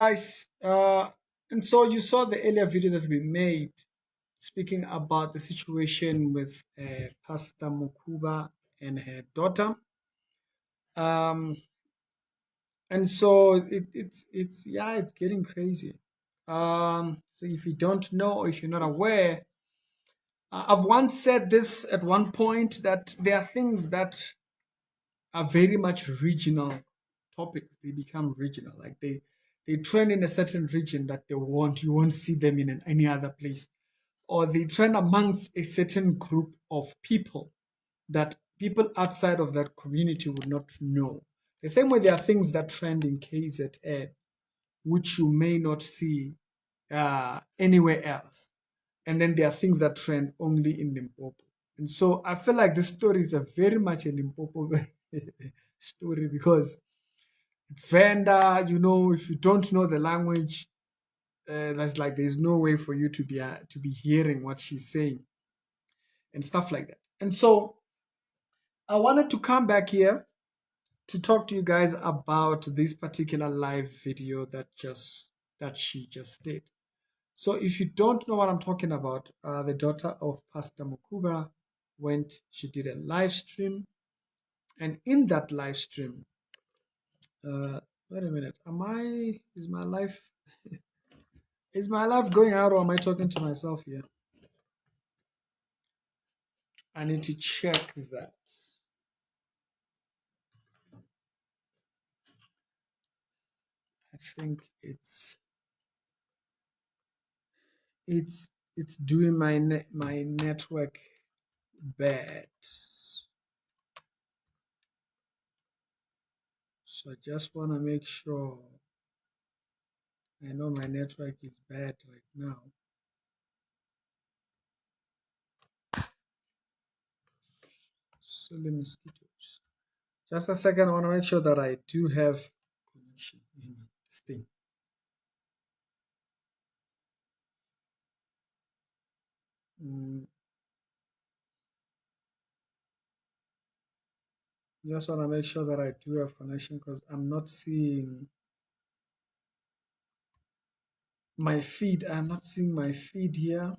Guys, and so you saw the earlier video that we made speaking about the situation with Pastor Mukhuba and her daughter. Um, and so it's yeah, it's getting crazy. So if you don't know or if you're not aware, I've once said this at one point that there are things that are very much regional topics. They become regional, like they trend in a certain region that you won't see them in any other place, or they trend amongst a certain group of people that people outside of that community would not know. The same way there are things that trend in KZN which you may not see anywhere else. And then there are things that trend only in Limpopo. And so I feel like this story is a very much a Limpopo story because it's Venda, if you don't know the language, that's like there's no way for you to be hearing what she's saying and stuff like that. And so I wanted to come back here to talk to you guys about this particular live video that she just did. So if you don't know what I'm talking about, the daughter of Pastor Mukhuba she did a live stream, and in that live stream, wait a minute, is my life going out or am I talking to myself here? I need to check that. I think it's doing my network bad. So I just want to make sure. I know my network is bad right now. Silly mosquitoes. Just a second, I want to make sure that I do have connection in this thing. Just want to make sure that I do have connection because I'm not seeing my feed. I'm not seeing my feed here.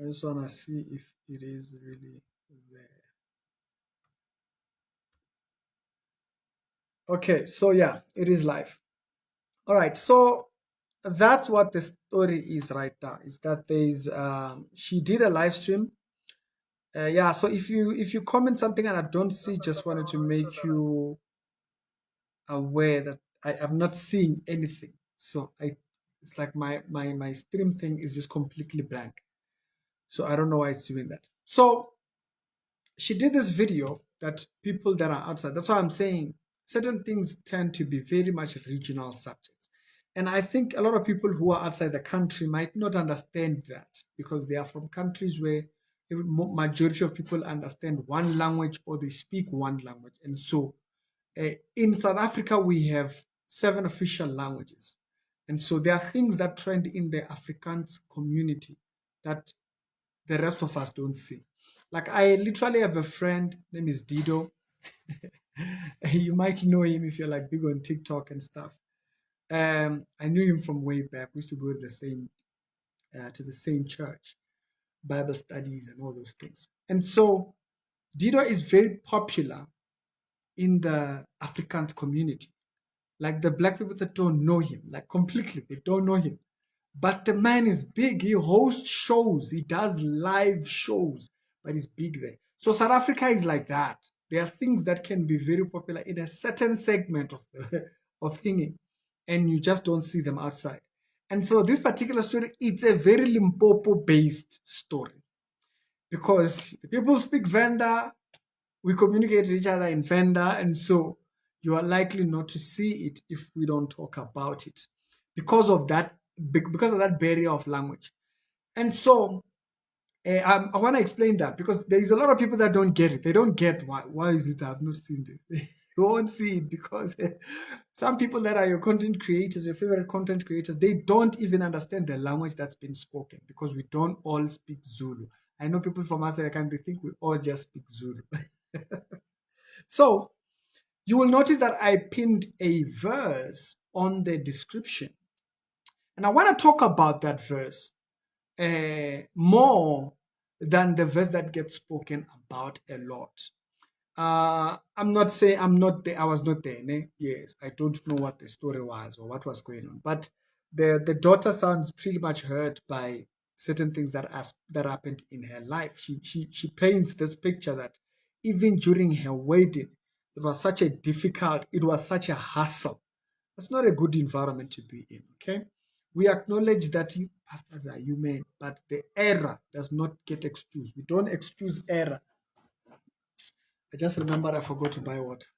I just want to see if it is really there. Okay, so yeah, it is live. All right, so that's what the story is right now. Is that she did a live stream. Yeah, so if you comment something and I don't see, just wanted to make you aware that I am not seeing anything. So it's like my stream thing is just completely blank. So I don't know why it's doing that. So she did this video that people that are outside, that's why I'm saying certain things tend to be very much regional subjects. And I think a lot of people who are outside the country might not understand that because they are from countries where the majority of people understand one language or they speak one language. And so in South Africa, we have 7 official languages. And so there are things that trend in the Afrikaans community that the rest of us don't see. Like I literally have a friend, name is Dido. You might know him if you're like big on TikTok and stuff. I knew him from way back. We used to go to the same church, Bible studies and all those things. And so Dido is very popular in the Afrikaans community. Like the black people that don't know him, like completely, they don't know him. But the man is big. He hosts shows. He does live shows, but he's big there. So South Africa is like that. There are things that can be very popular in a certain segment of of thinking, and you just don't see them outside. And so this particular story, it's a very Limpopo-based story because the people speak Venda, we communicate with each other in Venda, and so you are likely not to see it if we don't talk about it because of that barrier of language. And so I want to explain that because there is a lot of people that don't get it. They don't get why is it I've not seen this. You won't see it because some people that are your content creators, your favorite content creators, they don't even understand the language that's been spoken because we don't all speak Zulu. I know people from outside the country think we all just speak Zulu. So You will notice that I pinned a verse on the description. And I want to talk about that verse more than the verse that gets spoken about a lot. I'm not saying I'm not there. I was not there. Ne? Yes, I don't know what the story was or what was going on. But the daughter sounds pretty much hurt by certain things that happened in her life. She paints this picture that even during her wedding, it was such a hassle. That's not a good environment to be in. Okay, we acknowledge that you pastors are human, but the error does not get excused. We don't excuse error. I just remembered I forgot to buy water.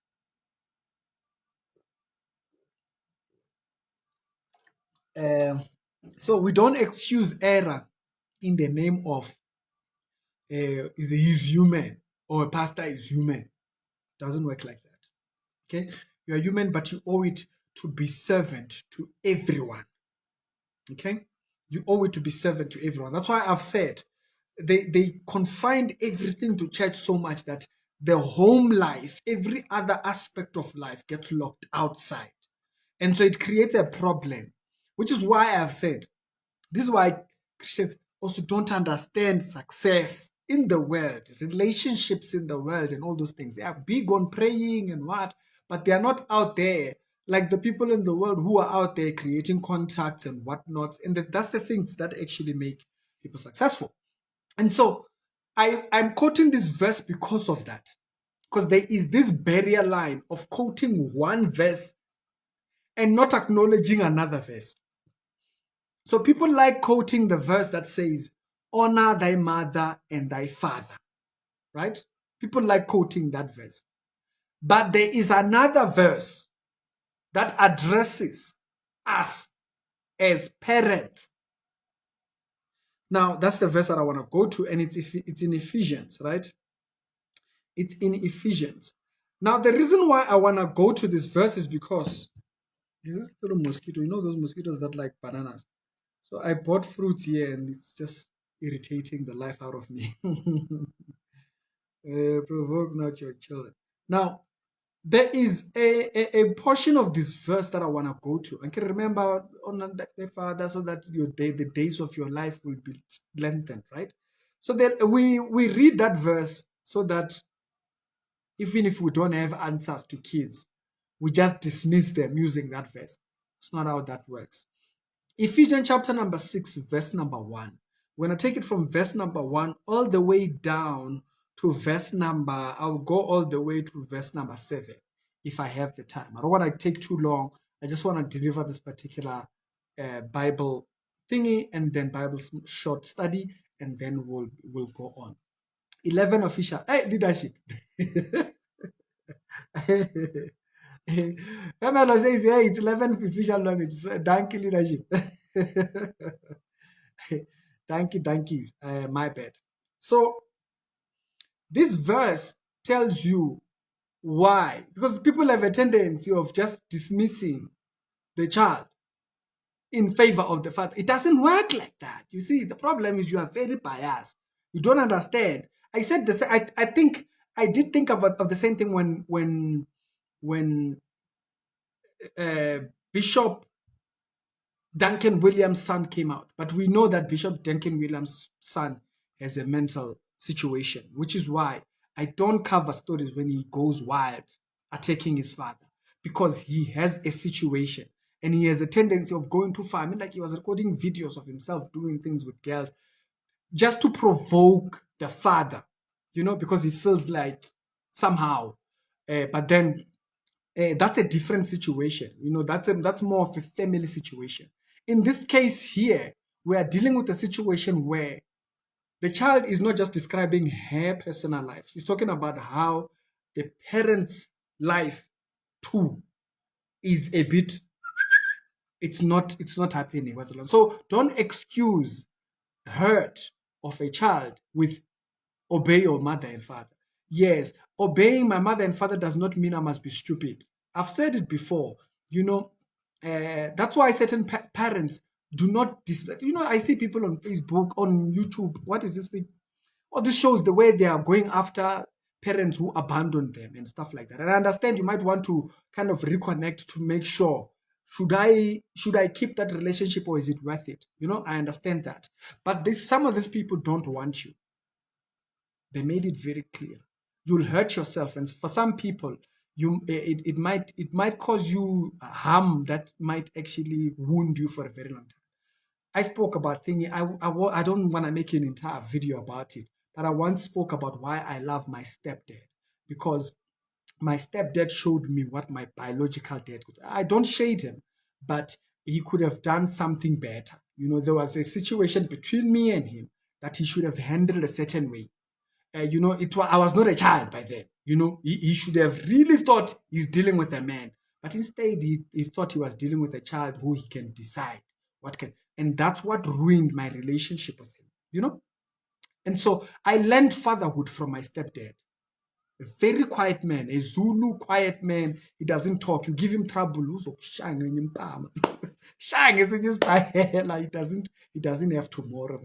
Um, so we don't excuse error in the name of he's human or a pastor is human. Doesn't work like that. Okay, you are human, but you owe it to be servant to everyone. Okay, you owe it to be servant to everyone. That's why I've said they confined everything to church so much that the home life, every other aspect of life gets locked outside. And so it creates a problem, which is why I've said this is why Christians also don't understand success in the world, relationships in the world, and all those things. They are big on praying and what, but they are not out there like the people in the world who are out there creating contacts and whatnot. And that's the things that actually make people successful. And so I'm quoting this verse because of that. Because there is this barrier line of quoting one verse and not acknowledging another verse. So people like quoting the verse that says, honor thy mother and thy father, right? People like quoting that verse. But there is another verse that addresses us as parents. Now, that's the verse that I want to go to, and it's in Ephesians, right? It's in Ephesians. Now, the reason why I want to go to this verse is because there's this little mosquito. You know those mosquitoes that like bananas? So I bought fruits here and it's just irritating the life out of me. Provoke not your children. Now, there is a portion of this verse that I want to go to. And can remember, honor the father so that the days of your life will be lengthened, right? So that we read that verse so that even if we don't have answers to kids, we just dismiss them using that verse. It's not how that works. Ephesians chapter number 6, verse number 1. We're going to take it from verse number 1 all the way down to verse number, I'll go all the way to verse number 7 if I have the time. I don't want to take too long. I just want to deliver this particular Bible thingy and then Bible short study, and then we'll go on. 11 official. Hey, leadership. Pamela says, hey, it's 11 official language. Thank you, leadership. Donkeys. My bad. So, this verse tells you why. Because people have a tendency of just dismissing the child in favor of the father. It doesn't work like that. You see, the problem is you are very biased. You don't understand. I said this. I think I did think of the same thing when Bishop Duncan Williams' son came out. But we know that Bishop Duncan Williams' son has a mental situation, which is why I don't cover stories when he goes wild attacking his father, because he has a situation and he has a tendency of going too far. I mean, like he was recording videos of himself doing things with girls just to provoke the father, because he feels like somehow. But then that's a different situation. That's more of a family situation. In this case here, we are dealing with a situation where the child is not just describing her personal life. She's talking about how the parent's life too is a bit, it's not happening. So don't excuse hurt of a child with obey your mother and father. Yes, obeying my mother and father does not mean I must be stupid. I've said it before. That's why certain parents do not I see people on Facebook, on YouTube. What is this thing? All this shows the way they are going after parents who abandon them and stuff like that. And I understand you might want to kind of reconnect to make sure, should I keep that relationship or is it worth it? I understand that. But some of these people don't want you. They made it very clear. You'll hurt yourself, and for some people, it might cause you harm that might actually wound you for a very long time. I spoke about thingy. I don't want to make an entire video about it, but I once spoke about why I love my stepdad, because my stepdad showed me what my biological dad could. I don't shade him, but he could have done something better. There was a situation between me and him that he should have handled a certain way. I was not a child by then. He should have really thought he's dealing with a man, but instead he thought he was dealing with a child who he can decide and that's what ruined my relationship with him. And so I learned fatherhood from my stepdad. A very quiet man, a Zulu quiet man. He doesn't talk. You give him trouble, he doesn't have tomorrow.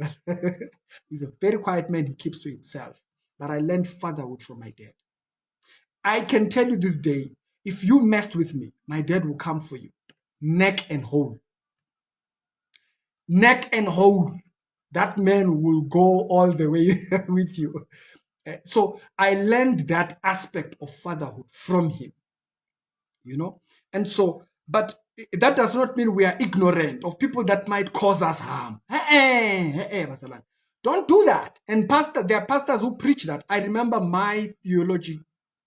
He's a very quiet man. He keeps to himself. But I learned fatherhood from my dad. I can tell you this day, if you messed with me, my dad will come for you, neck and hold. Neck and hold. That man will go all the way with you. So I learned that aspect of fatherhood from him, and so, but that does not mean we are ignorant of people that might cause us harm. Don't do that. And there are pastors who preach that. I remember my theology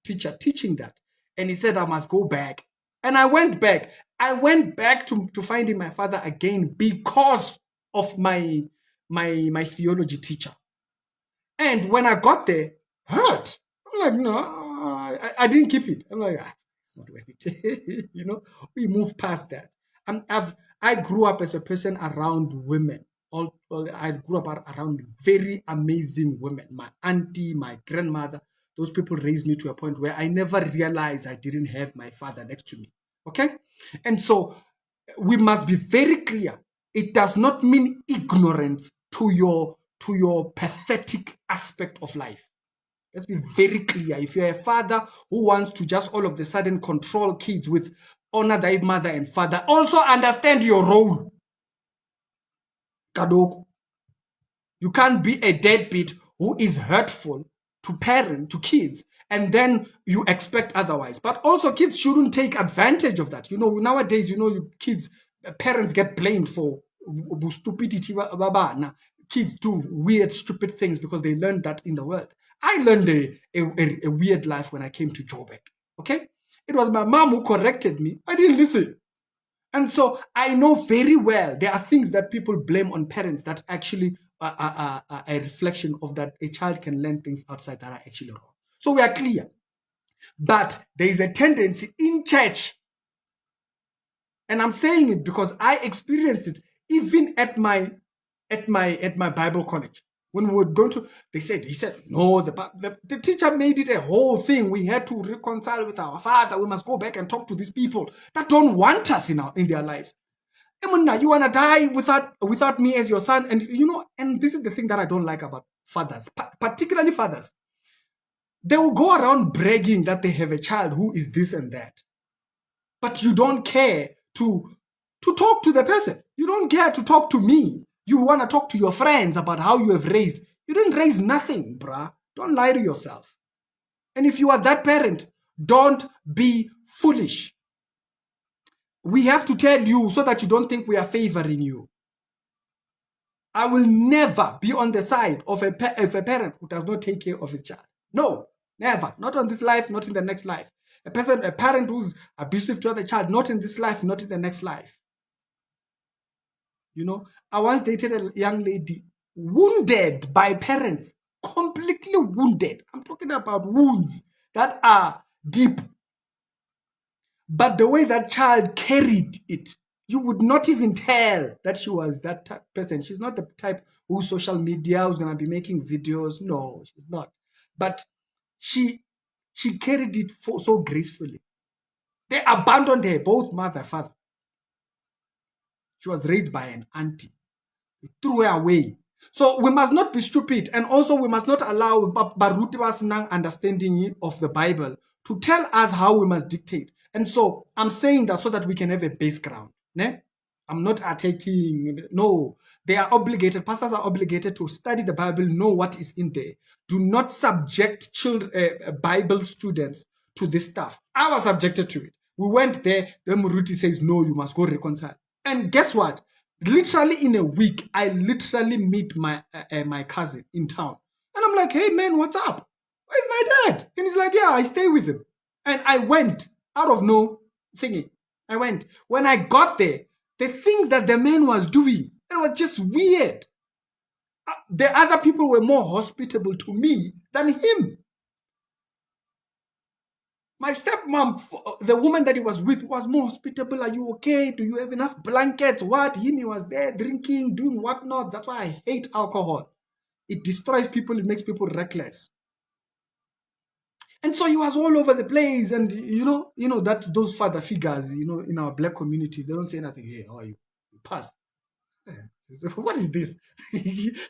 teacher teaching that, and he said I must go back, and I went back. I went back to finding my father again because of my theology teacher. And when I got there, hurt. I'm like, no, I didn't keep it. I'm like, it's not worth it. We move past that. I grew up as a person around women. I grew up around very amazing women. My auntie, my grandmother, those people raised me to a point where I never realized I didn't have my father next to me. Okay? And so we must be very clear. It does not mean ignorance to your pathetic aspect of life. Let's be very clear. If you're a father who wants to just all of a sudden control kids with honor thy mother and father, also understand your role. Kadoko. You can't be a deadbeat who is hurtful to kids, and then you expect otherwise. But also kids shouldn't take advantage of that. Nowadays, kids, parents get blamed for stupidity. Kids do weird, stupid things because they learned that in the world. I learned a weird life when I came to Joburg. Okay? It was my mom who corrected me. I didn't listen. And so I know very well there are things that people blame on parents that actually are a reflection of that a child can learn things outside that are actually wrong. So we are clear. But there is a tendency in church, and I'm saying it because I experienced it even at my Bible college. When we were going to, he said, no, the teacher made it a whole thing. We had to reconcile with our father. We must go back and talk to these people that don't want us in their lives. You want to die without me as your son? And and this is the thing that I don't like about fathers, particularly fathers. They will go around bragging that they have a child who is this and that. But you don't care to talk to the person. You don't care to talk to me. You want to talk to your friends about how you have raised. You didn't raise nothing, bruh. Don't lie to yourself. And if you are that parent, don't be foolish. We have to tell you so that you don't think we are favoring you. I will never be on the side of a parent who does not take care of his child. No, never. Not on this life, not in the next life. A parent who's abusive to other child, not in this life, not in the next life. I once dated a young lady wounded by parents, completely wounded. I'm talking about wounds that are deep. But the way that child carried it, you would not even tell that she was that type person. She's not the type who social media who's going to be making videos. No, she's not. But she carried it so gracefully. They abandoned her, both mother and father. She was raised by an auntie. They threw her away. So we must not be stupid, and also we must not allow Barutiba's understanding of the Bible to tell us how we must dictate. And so I'm saying that so that we can have a base ground. Ne? I'm not attacking. No, they are obligated. Pastors are obligated to study the Bible, know what is in there. Do not subject children, Bible students to this stuff. I was subjected to it. We went there. Then Muruti says, no, you must go reconcile. And guess what? Literally in a week, I literally meet my cousin in town. And I'm like, hey, man, what's up? Where's my dad? And he's like, yeah, I stay with him. And I went out of no thingy. I went. When I got there, the things that the man was doing, it was just weird. The other people were more hospitable to me than him. My stepmom, the woman that he was with, was more hospitable. Are you okay? Do you have enough blankets? What? He was there drinking, doing whatnot. That's why I hate alcohol. It destroys people. It makes people reckless. And so he was all over the place. And you know that those father figures, in our black community, they don't say nothing. Hey, how are you? You pass. What is this?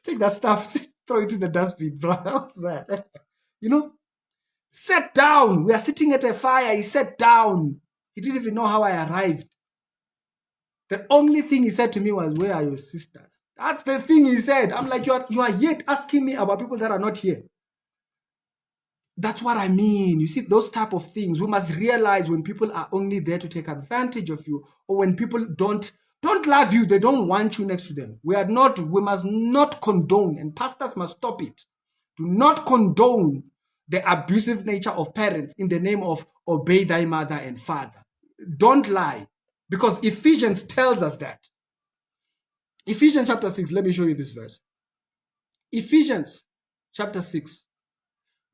Take that stuff, throw it in the dustbin, bro. What's that? Sat down. We are sitting at a fire. He sat down. He didn't even know how I arrived. The only thing he said to me was, where are your sisters? That's the thing he said. I'm like, you are yet asking me about people that are not here. That's what I mean. You see, those type of things, we must realize when people are only there to take advantage of you, or when people don't love you, they don't want you next to them. We must not condone, and pastors must stop it. Do not condone the abusive nature of parents in the name of obey thy mother and father. Don't lie, because Ephesians tells us that. Ephesians chapter 6, let me show you this verse. Ephesians chapter 6,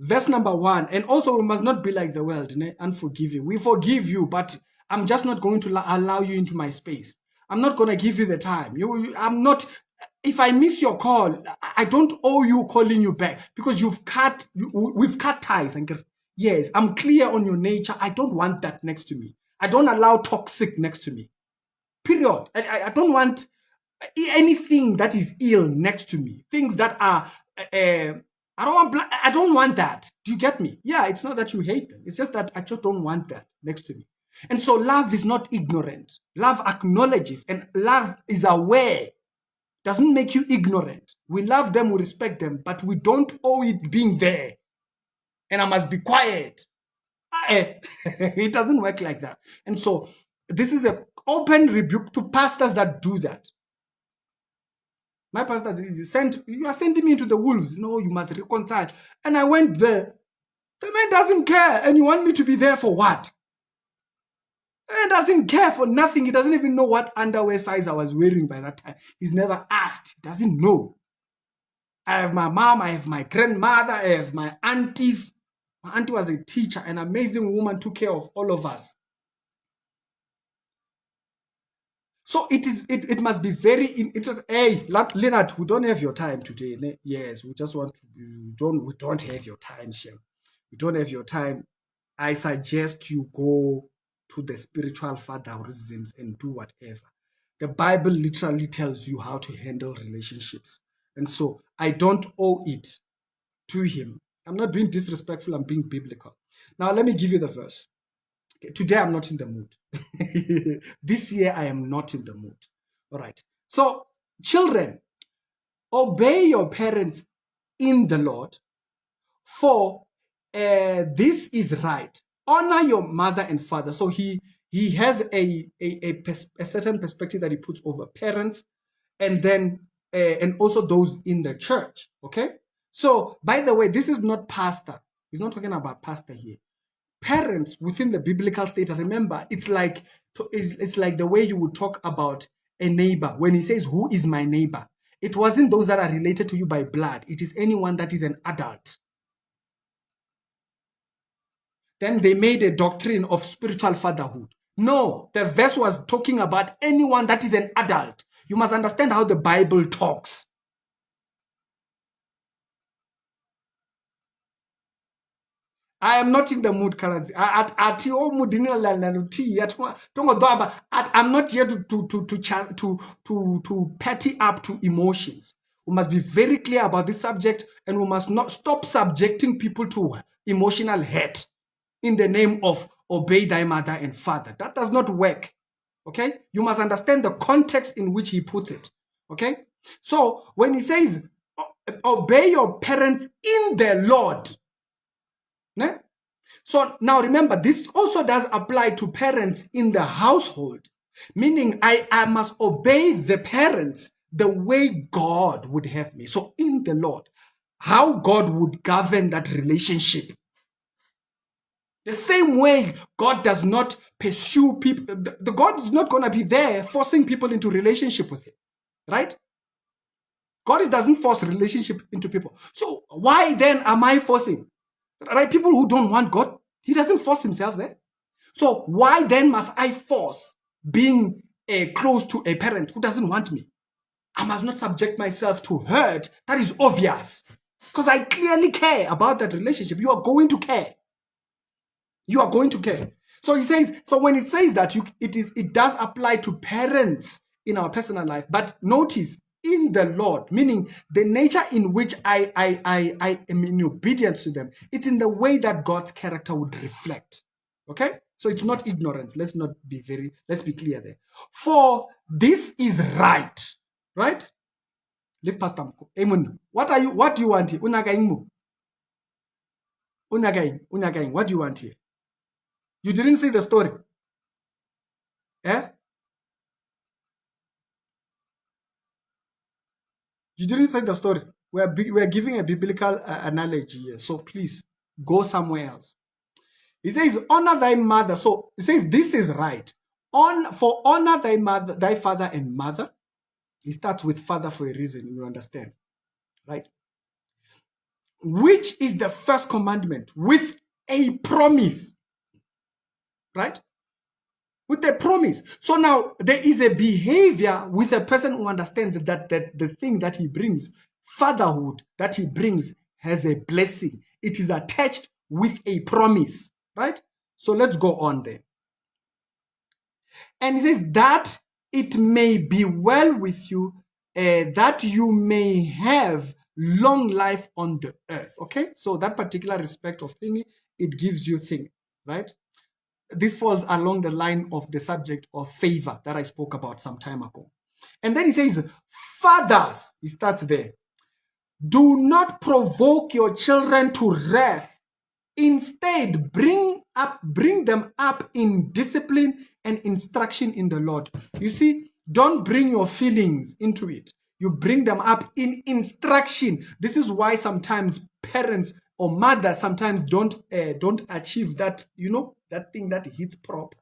verse number 1. And also we must not be like the world, unforgiving. We forgive you, but I'm just not going to allow you into my space. I'm not going to give you the time. I'm not. If I miss your call, I don't owe you calling you back, because we've cut ties. Yes, I'm clear on your nature. I don't want that next to me. I don't allow toxic next to me. Period. I don't want anything that is ill next to me. Things that are, I don't want that. Do you get me? Yeah, it's not that you hate them. It's just that I just don't want that next to me. And so love is not ignorant. Love acknowledges, and love is aware. Doesn't make you ignorant. We love them, we respect them, but we don't owe it being there. And I must be quiet. It doesn't work like that. And so this is an open rebuke to pastors that do that. My pastor, you are sending me into the wolves. No, you must reconcile. And I went there. The man doesn't care. And you want me to be there for what? The man doesn't care for nothing. He doesn't even know what underwear size I was wearing by that time. He's never asked. He doesn't know. I have my mom. I have my grandmother. I have my aunties. My auntie was a teacher, an amazing woman, took care of all of us. So it must be very interesting. Hey, Leonard, we don't have your time today. Yes, we just want to. We don't have your time, Shem. We don't have your time. I suggest you go to the spiritual fatherisms and do whatever. The Bible literally tells you how to handle relationships. And so I don't owe it to him. I'm not being disrespectful, I'm being biblical. Now, let me give you the verse. Okay, today, I'm not in the mood. This year, I am not in the mood. All right. So, children, obey your parents in the Lord, for this is right. Honor your mother and father. So he has a certain perspective that he puts over parents, and then and also those in the church. Okay. So, by the way, this is not pastor. He's not talking about pastor here. Parents within the biblical state, remember, it's like the way you would talk about a neighbor. When he says, who is my neighbor? It wasn't those that are related to you by blood. It is anyone that is an adult. Then they made a doctrine of spiritual fatherhood. No, the verse was talking about anyone that is an adult. You must understand how the Bible talks. I am not in the mood currently. I'm not here to petty up to emotions. We must be very clear about this subject, and we must not stop subjecting people to emotional hurt in the name of obey thy mother and father. That does not work. Okay? You must understand the context in which he puts it. Okay? So when he says, obey your parents in the Lord. Ne? So now remember, this also does apply to parents in the household, meaning I must obey the parents the way God would have me. So in the Lord, how God would govern that relationship. The same way God does not pursue people, the God is not going to be there forcing people into relationship with him, right? God doesn't force relationship into people. So why then am I forcing? Right? People who don't want God, he doesn't force himself there. So why then must I force being close to a parent who doesn't want me? I must not subject myself to hurt that is obvious. Because I clearly care about that relationship. You are going to care. You are going to care. So he says, so when it says that it does apply to parents in our personal life, but notice in the Lord, meaning the nature in which I am in obedience to them, it's in the way that God's character would reflect. Okay? So it's not ignorance. Let's be clear there. For this is right. Right? Leave Pastor Mukhuba. Amen. What do you want here? Unagaing. What do you want here? You didn't see the story. Eh? You didn't say the story. We're giving a biblical analogy here. So please go somewhere else. He says, honor thy mother. So he says, this is right. Honor thy mother, thy father and mother. He starts with father for a reason, you understand. Right? Which is the first commandment with a promise. Right? With a promise. So now there is a behavior with a person who understands that the thing that he brings, fatherhood that he brings, has a blessing. It is attached with a promise, right? So let's go on there. And he says that it may be well with you, that you may have long life on the earth. Okay, so that particular respect of thing, it gives you thing, right? This falls along the line of the subject of favor that I spoke about some time ago. And then he says, fathers, he starts there. Do not provoke your children to wrath. Instead, bring them up in discipline and instruction in the Lord. You see, don't bring your feelings into it. You bring them up in instruction. This is why sometimes parents or mothers sometimes don't achieve that, that thing that hits prop.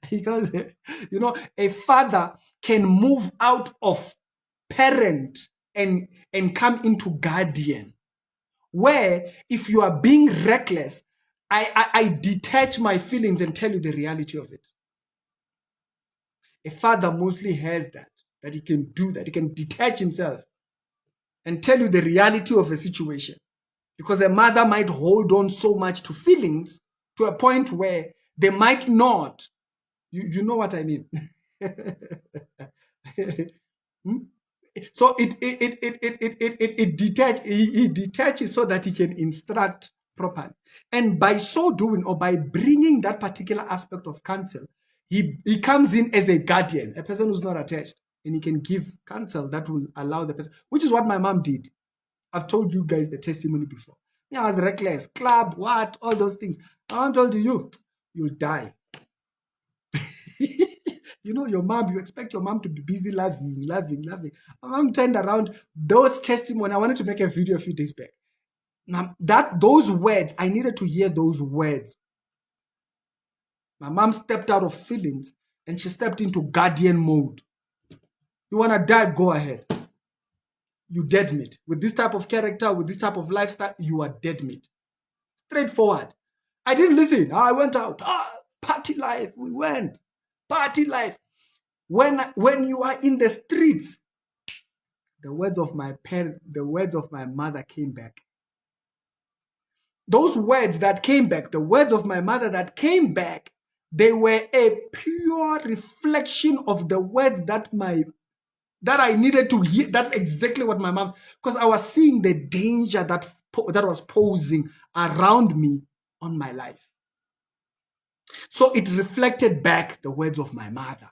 Because, a father can move out of parent and come into guardian. Where if you are being reckless, I detach my feelings and tell you the reality of it. A father mostly has that he can do that. He can detach himself and tell you the reality of a situation. Because a mother might hold on so much to feelings to a point where they might not. You know what I mean? So he detaches so that he can instruct properly. And by so doing, or by bringing that particular aspect of counsel, he comes in as a guardian, a person who's not attached, and he can give counsel that will allow the person, which is what my mom did. I've told you guys the testimony before. I was reckless, club, all those things. My mom told you, you'll die. Your mom, you expect your mom to be busy loving. My mom turned around those testimony. I wanted to make a video a few days back. Now, those words, I needed to hear those words. My mom stepped out of feelings and she stepped into guardian mode. You want to die? Go ahead. You dead meat. With this type of character, with this type of lifestyle, you are dead meat. Straightforward. I didn't listen. I went out. Party life. We went. Party life. When you are in the streets, the words of my parent, the words of my mother came back. Those words that came back, the words of my mother that came back, they were a pure reflection of the words that my that I needed to hear. That exactly what my mom, because I was seeing the danger that was posing around me on my life. So it reflected back the words of my mother,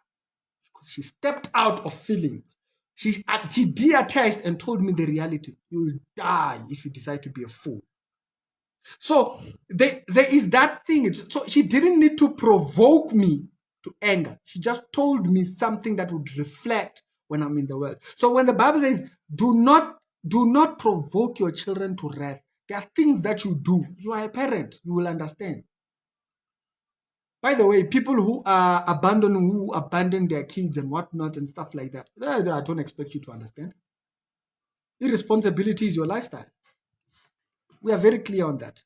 because she stepped out of feelings. She de-attached and told me the reality. You will die if you decide to be a fool. So there is that thing. So she didn't need to provoke me to anger. She just told me something that would reflect when I'm in the world. So when the Bible says, do not provoke your children to wrath, there are things that you do. You are a parent. You will understand. By the way, people who abandon their kids and whatnot and stuff like that, I don't expect you to understand. Irresponsibility is your lifestyle. We are very clear on that.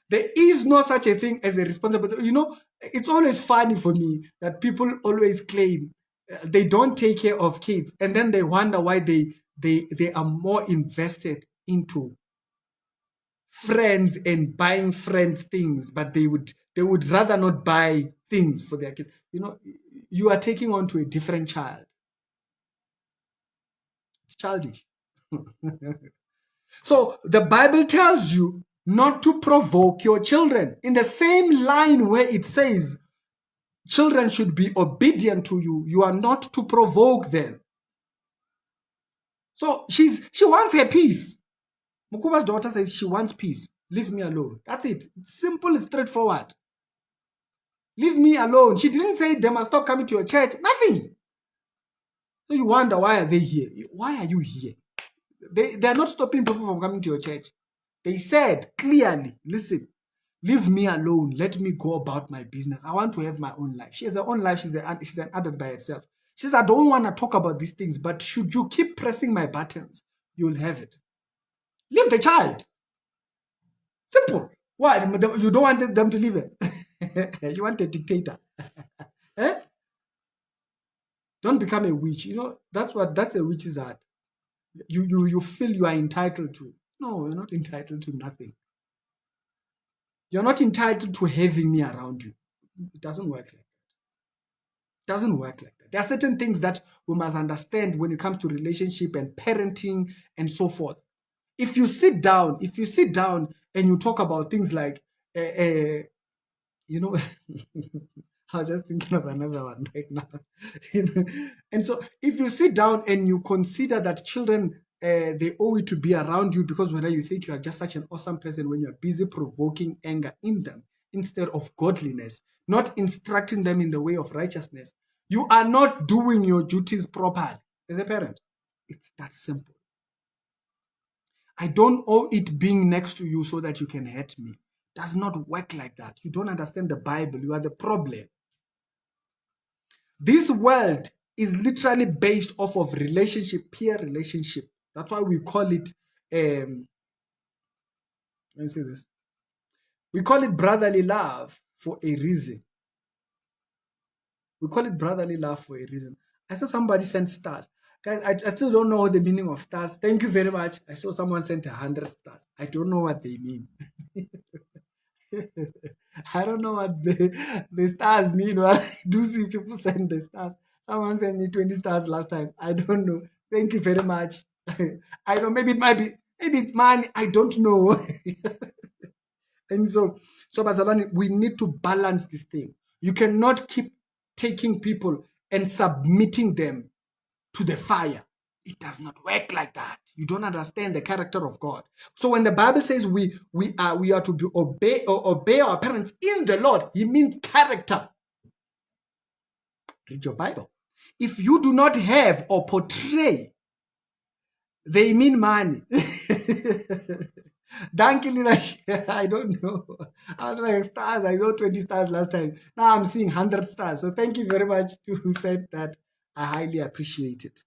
There is no such a thing as a responsibility. You know, it's always funny for me that people always claim they don't take care of kids, and then they wonder why they are more invested into friends and buying friends things, but they would rather not buy things for their kids. You know, you are taking on to a different child. It's childish. So the Bible tells you not to provoke your children. In the same line where it says children should be obedient to you, you are not to provoke them. So she wants her peace. Mukhuba's daughter says she wants peace. Leave me alone. That's it. It's simple, it's straightforward. Leave me alone. She didn't say they must stop coming to your church. Nothing. So you wonder, why are they here? Why are you here? They are not stopping people from coming to your church. They said clearly, listen, leave me alone. Let me go about my business. I want to have my own life. She has her own life. She's an adult by herself. She says, I don't want to talk about these things, but should you keep pressing my buttons, you'll have it. Leave the child. Simple. Why? You don't want them to leave it. You want a dictator. Eh? Don't become a witch. You know, that's a witch's heart. You feel you are entitled to. No, you're not entitled to nothing. You're not entitled to having me around you. It doesn't work like that. It doesn't work like that. There are certain things that we must understand when it comes to relationship and parenting and so forth. If you sit down and you talk about things like, you know, I was just thinking of another one right now. And so if you sit down and you consider that children, they owe it to be around you, because whether you think you are just such an awesome person when you're busy provoking anger in them instead of godliness, not instructing them in the way of righteousness, you are not doing your duties properly as a parent. It's that simple. I don't owe it being next to you so that you can hurt me. It does not work like that. You don't understand the Bible. You are the problem. This world is literally based off of relationship, peer relationship. That's why we call it, let me say this. We call it brotherly love for a reason. We call it brotherly love for a reason. I saw somebody send stars. Guys, I still don't know the meaning of stars. Thank you very much. I saw someone sent 100 stars. I don't know what they mean. I don't know what the stars mean. Well, I do see people send the stars. Someone sent me 20 stars last time. I don't know. Thank you very much. I know, maybe it's money. I don't know. And so Bazalwane, we need to balance this thing. You cannot keep taking people and submitting them to the fire. It does not work like that. You don't understand the character of God. So when the Bible says we are to obey our parents in the Lord, He means character. Read your Bible. If you do not have or portray, they mean money. I don't know. I was like, stars. I got 20 stars last time. Now I'm seeing 100 stars. So thank you very much to who said that. I highly appreciate it.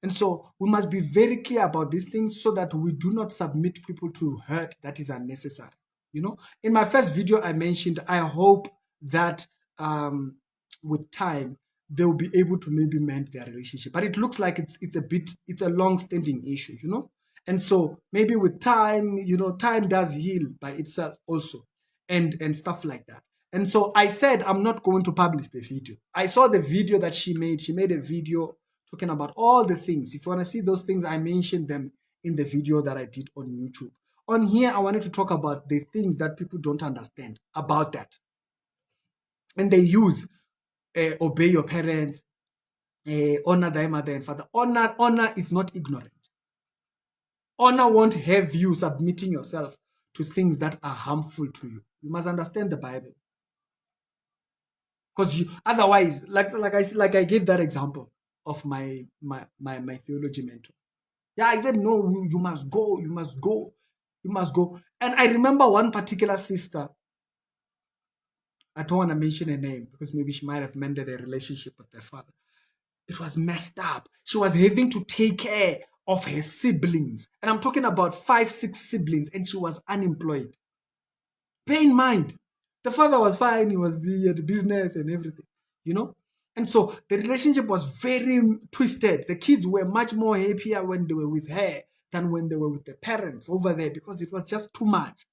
And so we must be very clear about these things so that we do not submit people to hurt that is unnecessary. You know, in my first video, I mentioned, I hope that with time, they'll be able to maybe mend their relationship. But it looks like it's a long-standing issue, you know? And so maybe with time, you know, time does heal by itself also and stuff like that. And so I said, I'm not going to publish the video. I saw the video that she made. She made a video talking about all the things. If you want to see those things, I mentioned them in the video that I did on YouTube. On here, I wanted to talk about the things that people don't understand about that. And they use obey your parents, honor thy mother and father. Honor is not ignorant. Honor won't have you submitting yourself to things that are harmful to you. You must understand the Bible. Because otherwise, like I gave that example of my theology mentor. Yeah, I said, no, you must go, you must go, you must go. And I remember one particular sister, I don't want to mention her name because maybe she might have mended a relationship with her father. It was messed up. She was having to take care of her siblings. And I'm talking about 5, 6 siblings, and she was unemployed. Bear in mind, the father was fine, he had business and everything, you know? And so the relationship was very twisted. The kids were much more happier when they were with her than when they were with the parents over there because it was just too much.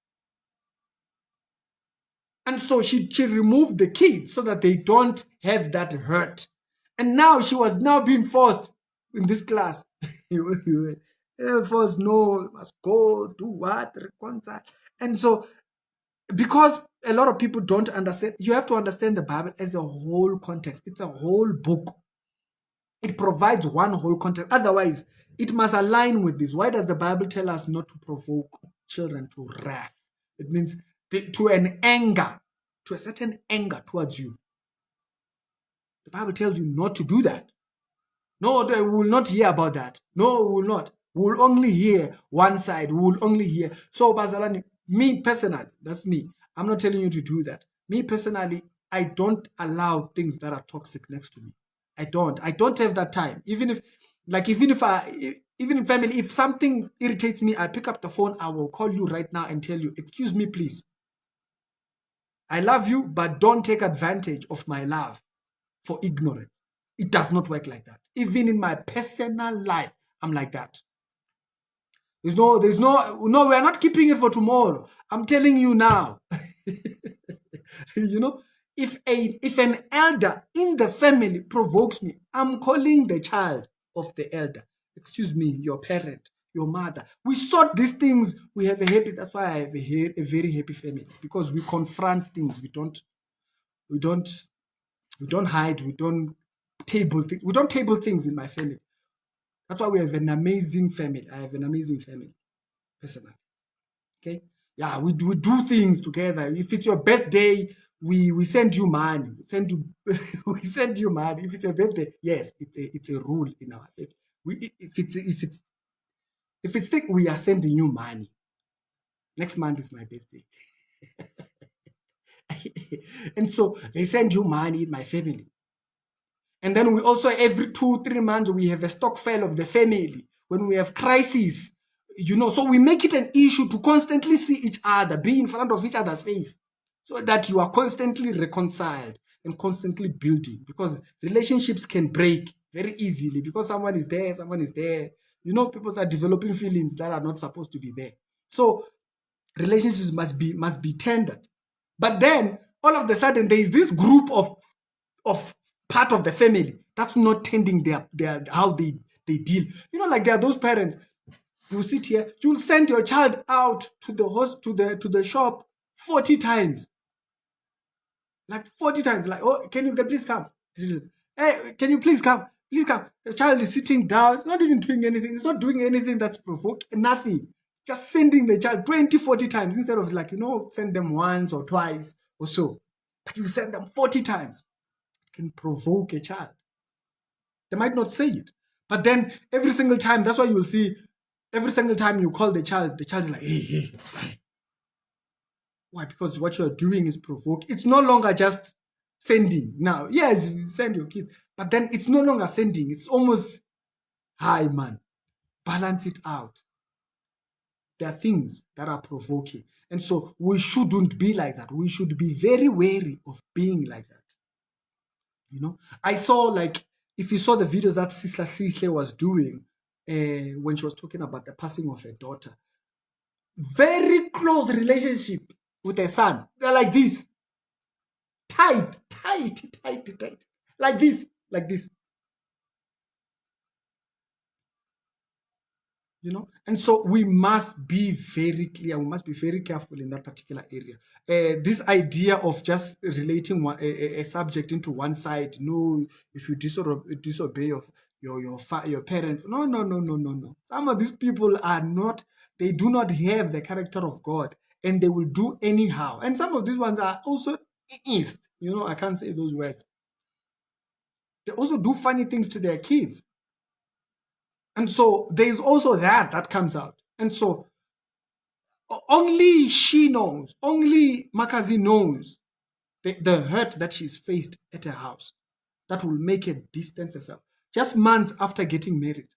And so she removed the kids so that they don't have that hurt. And now she was now being forced in this class. Forced, no, you must go, do what, reconcile. And so because a lot of people don't understand, you have to understand the Bible as a whole context. It's a whole book. It provides one whole context. Otherwise, it must align with this. Why does the Bible tell us not to provoke children to wrath? It means to an anger, to a certain anger towards you. The Bible tells you not to do that. No, we will not hear about that. No, we will not. We will only hear one side. We will only hear. So, Bazalani, me personally, that's me. I'm not telling you to do that. Me personally, I don't allow things that are toxic next to me. I don't have that time. Even if family, if something irritates me, I pick up the phone, I will call you right now and tell you, excuse me, please. I love you, but don't take advantage of my love for ignorance. It does not work like that. Even in my personal life, I'm like that. No, we're not keeping it for tomorrow. I'm telling you now. You know, if an elder in the family provokes me, I'm calling the child of the elder. Excuse me, your parent, your mother. We sort these things. We have a happy. That's why I have a very happy family, because we confront things. We don't hide. We don't table things. We don't table things in my family. That's why we have an amazing family. I have an amazing family, personally. Okay? Yeah, we do things together. If it's your birthday, we send you money. We send you money. If it's your birthday, yes, it's a rule in our family. If it's thick, we are sending you money. Next month is my birthday. And so they send you money in my family. And then we also, every 2-3 months, we have a stock file of the family. When we have crises, so we make it an issue to constantly see each other, be in front of each other's face, so that you are constantly reconciled and constantly building, because relationships can break very easily because someone is there. People start developing feelings that are not supposed to be there. So relationships must be tended. But then all of a sudden there is this group of part of the family that's not tending their how they deal. Like there are those parents. You sit here, you'll send your child out to the shop 40 times. Like 40 times. Like, oh, can you please come? Hey, can you please come? Please come. The child is sitting down. It's not even doing anything. It's not doing anything that's provoked. Nothing. Just sending the child 20, 40 times instead of send them once or twice or so. But you send them 40 times. It can provoke a child. They might not say it. But then every single time, that's why you'll see, every single time you call the child is like, hey. Why? Because what you're doing is provoke. It's no longer just sending. Now, yes, send your kids. But then it's no longer sending. It's almost, hi, man. Balance it out. There are things that are provoking. And so we shouldn't be like that. We should be very wary of being like that. I saw, if you saw the videos that Sister Sisley was doing when she was talking about the passing of her daughter, very close relationship with her son. They're like this. Tight. Like this. And so we must be very clear, we must be very careful in that particular area. This idea of just relating a subject into one side, no, if you disobey your parents, no, no, no, no, no, no. Some of these people are not, they do not have the character of God, and they will do anyhow. And some of these ones are also east, I can't say those words. They also do funny things to their kids. And so there's also that comes out. And so only she knows, only Makazi knows the hurt that she's faced at her house that will make her distance herself just months after getting married.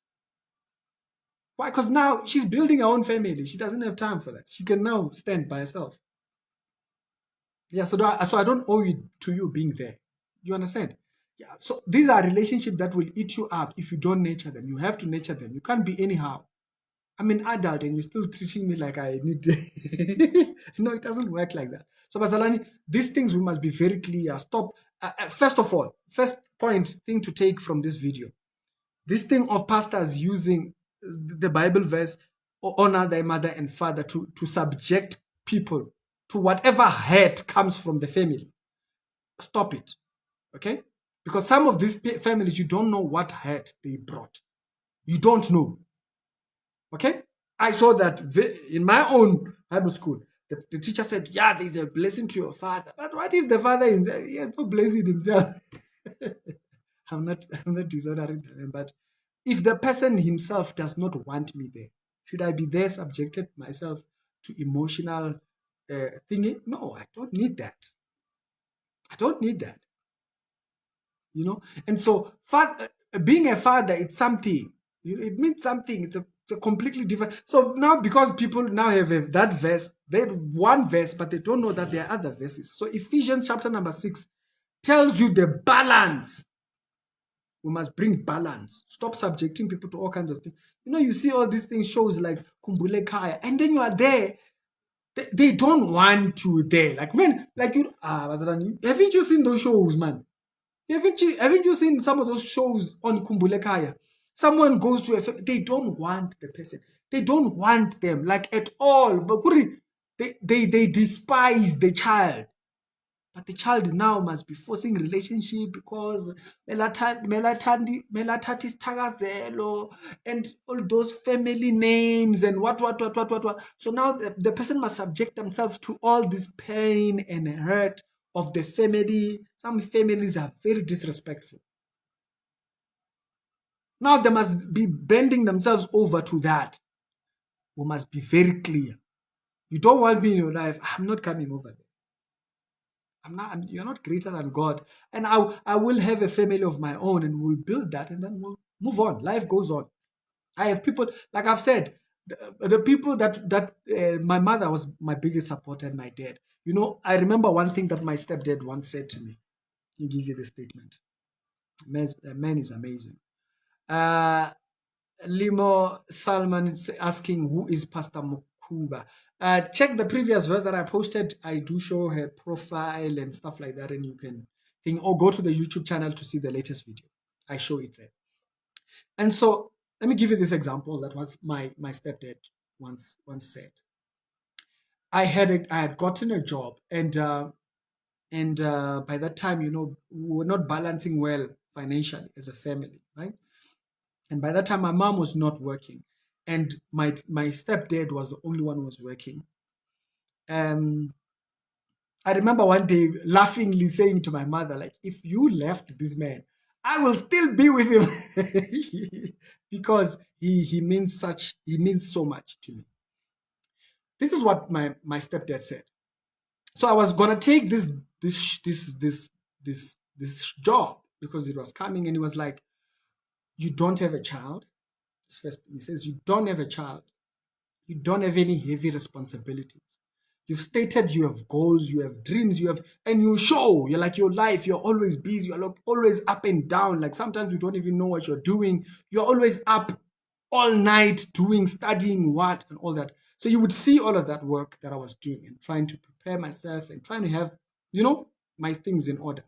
Why? Because now she's building her own family. She doesn't have time for that. She can now stand by herself. Yeah, so I don't owe it to you being there. You understand? Yeah, so these are relationships that will eat you up if you don't nurture them. You have to nurture them. You can't be anyhow. I'm an adult and you're still treating me like I need. No, it doesn't work like that. So, Bazalani, these things we must be very clear. Stop. First of all, first thing to take from this video, this thing of pastors using the Bible verse, honor thy mother and father, to subject people to whatever hurt comes from the family. Stop it. Okay? Because some of these families, you don't know what hurt they brought. You don't know. Okay? I saw that in my own Bible school. The teacher said, yeah, there's a blessing to your father. But what if the father he has no blessing himself? I'm not dishonoring them, but if the person himself does not want me there, should I be there subjected myself to emotional thingy? No, I don't need that. I don't need that. And so being a father, it's something. It means something. It's a completely different. So now, because people now have that verse, they have one verse, but they don't know that there are other verses. So Ephesians chapter number 6 tells you the balance. We must bring balance. Stop subjecting people to all kinds of things. You see all these things, shows like Kumbule Kaya, and then you are there. They don't want you there. Like, man, like haven't you seen those shows, man? Haven't you seen some of those shows on Kumbule Kaya? Someone goes to a family, they don't want the person. They don't want them, like, at all. But they despise the child. But the child now must be forcing relationship because melatati takazelo and all those family names and what. So now the person must subject themselves to all this pain and hurt of the family. Some families are very disrespectful. Now they must be bending themselves over to that. We must be very clear. You don't want me in your life, I'm not coming over there. You're not greater than God. And I will have a family of my own and we'll build that and then we'll move on. Life goes on. I have people, like I've said, the people that my mother was my biggest supporter and my dad. I remember one thing that my stepdad once said to me. I'll give you the statement. Man is amazing. Limo Salman is asking, who is Pastor Mukhuba? Check the previous verse that I posted. I do show her profile and stuff like that, and you can think, or go to the YouTube channel to see the latest video. I show it there. And so let me give you this example that was my stepdad once said. I had gotten a job, and by that time, we were not balancing well financially as a family, right? And by that time, my mom was not working, and my stepdad was the only one who was working. I remember one day laughingly saying to my mother, like, if you left this man, I will still be with him because he means so much to me. This is what my stepdad said. So I was gonna take this job because it was coming, and he was like, you don't have a child. First, he says, you don't have a child. You don't have any heavy responsibilities. You've stated you have goals, you have dreams, and you show, you're like your life, you're always busy, you're like always up and down. Like sometimes you don't even know what you're doing. You're always up all night studying what and all that. So you would see all of that work that I was doing and trying to prepare myself and trying to have, my things in order.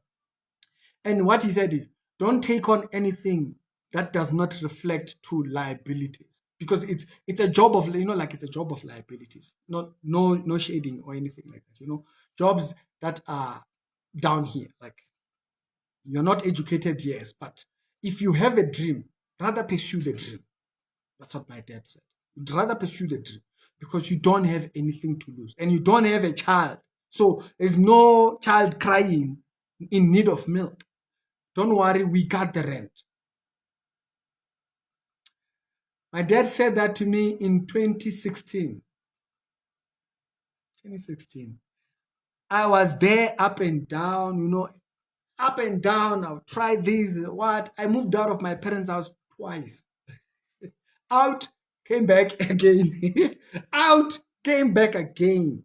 And what he said is, don't take on anything that does not reflect to liabilities. because it's a job of, like it's a job of liabilities, not no shading or anything like that, jobs that are down here, like you're not educated, yes, but if you have a dream, rather pursue the dream. That's what my dad said. You'd rather pursue the dream because you don't have anything to lose and you don't have a child. So there's no child crying in need of milk. Don't worry, we got the rent. My dad said that to me in 2016. 2016. I was there up and down, up and down. I'll try this, what? I moved out of my parents' house twice. Out, came back again. Out, came back again.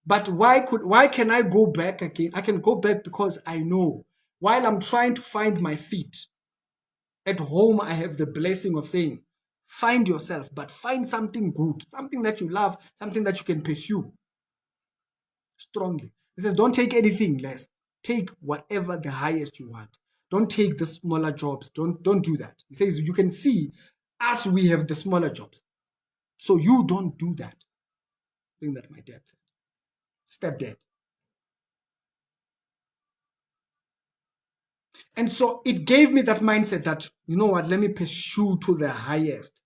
But why can I go back again? I can go back because I know while I'm trying to find my feet at home, I have the blessing of saying, find yourself, but find something good, something that you love, something that you can pursue strongly. It says, don't take anything less. Take whatever the highest you want. Don't take the smaller jobs. Don't do that. He says, you can see us, we have the smaller jobs. So you don't do that. Thing that my dad said. Stepdad. And so it gave me that mindset that, you know what, let me pursue to the highest.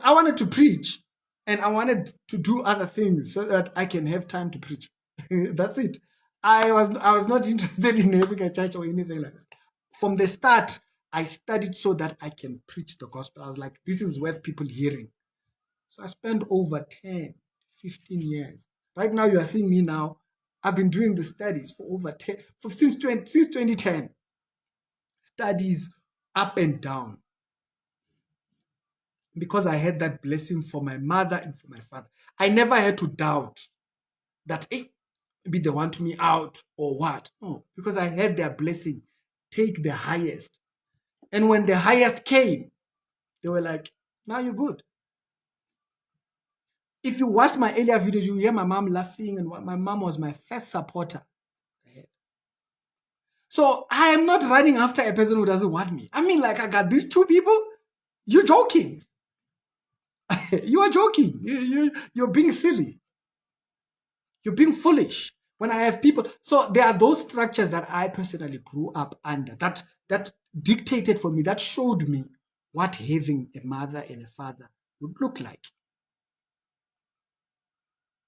I wanted to preach and I wanted to do other things so that I can have time to preach. That's it. I was not interested in having a church or anything like that. From the start, I studied so that I can preach the gospel. I was like, this is worth people hearing. So I spent over 10, 15 years. Right now, you are seeing me now. I've been doing the studies for over 10, since 2010. Studies up and down. Because I had that blessing for my mother and for my father. I never had to doubt that, hey, maybe they want me out or what. No, because I had their blessing. Take the highest. And when the highest came, they were like, now you're good. If you watch my earlier videos, you hear my mom laughing, and my mom was my first supporter. So I am not running after a person who doesn't want me. I mean, like, I got these two people. You're joking. You are joking. You're being silly. You're being foolish. When I have people, so there are those structures that I personally grew up under that dictated for me, that showed me what having a mother and a father would look like.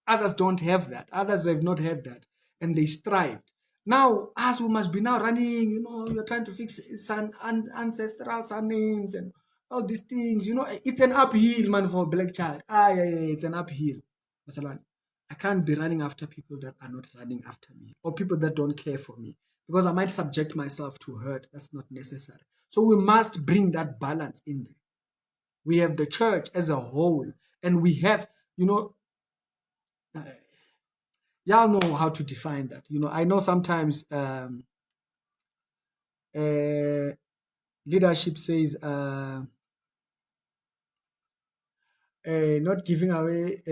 Others don't have that. Others have not had that, and they strived. Now, us who must be now running, you're trying to fix ancestral surnames and all these things. It's an uphill, man, for a black child. Yeah, it's an uphill. I can't be running after people that are not running after me, or people that don't care for me, because I might subject myself to hurt. That's not necessary. So we must bring that balance in there. We have the church as a whole, and we have, y'all know how to define that. I know sometimes leadership says not giving away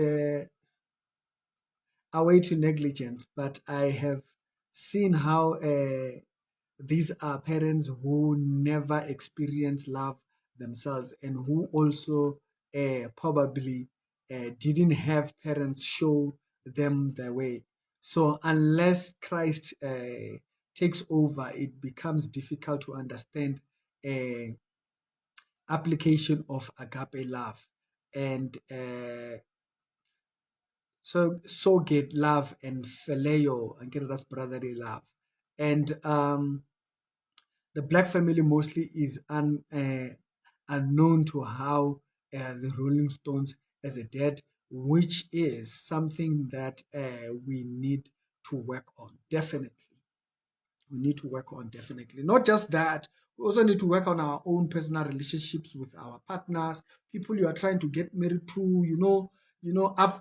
to negligence, but I have seen how these are parents who never experience love themselves and who also probably didn't have parents show them the way. So unless Christ takes over, it becomes difficult to understand application of agape love and so get love and phileo, and that's brotherly love. And the black family mostly is unknown to how the Rolling Stones as a dad, which is something that we need to work on. Definitely. We need to work on, definitely. Not just that, we also need to work on our own personal relationships with our partners, people you are trying to get married to.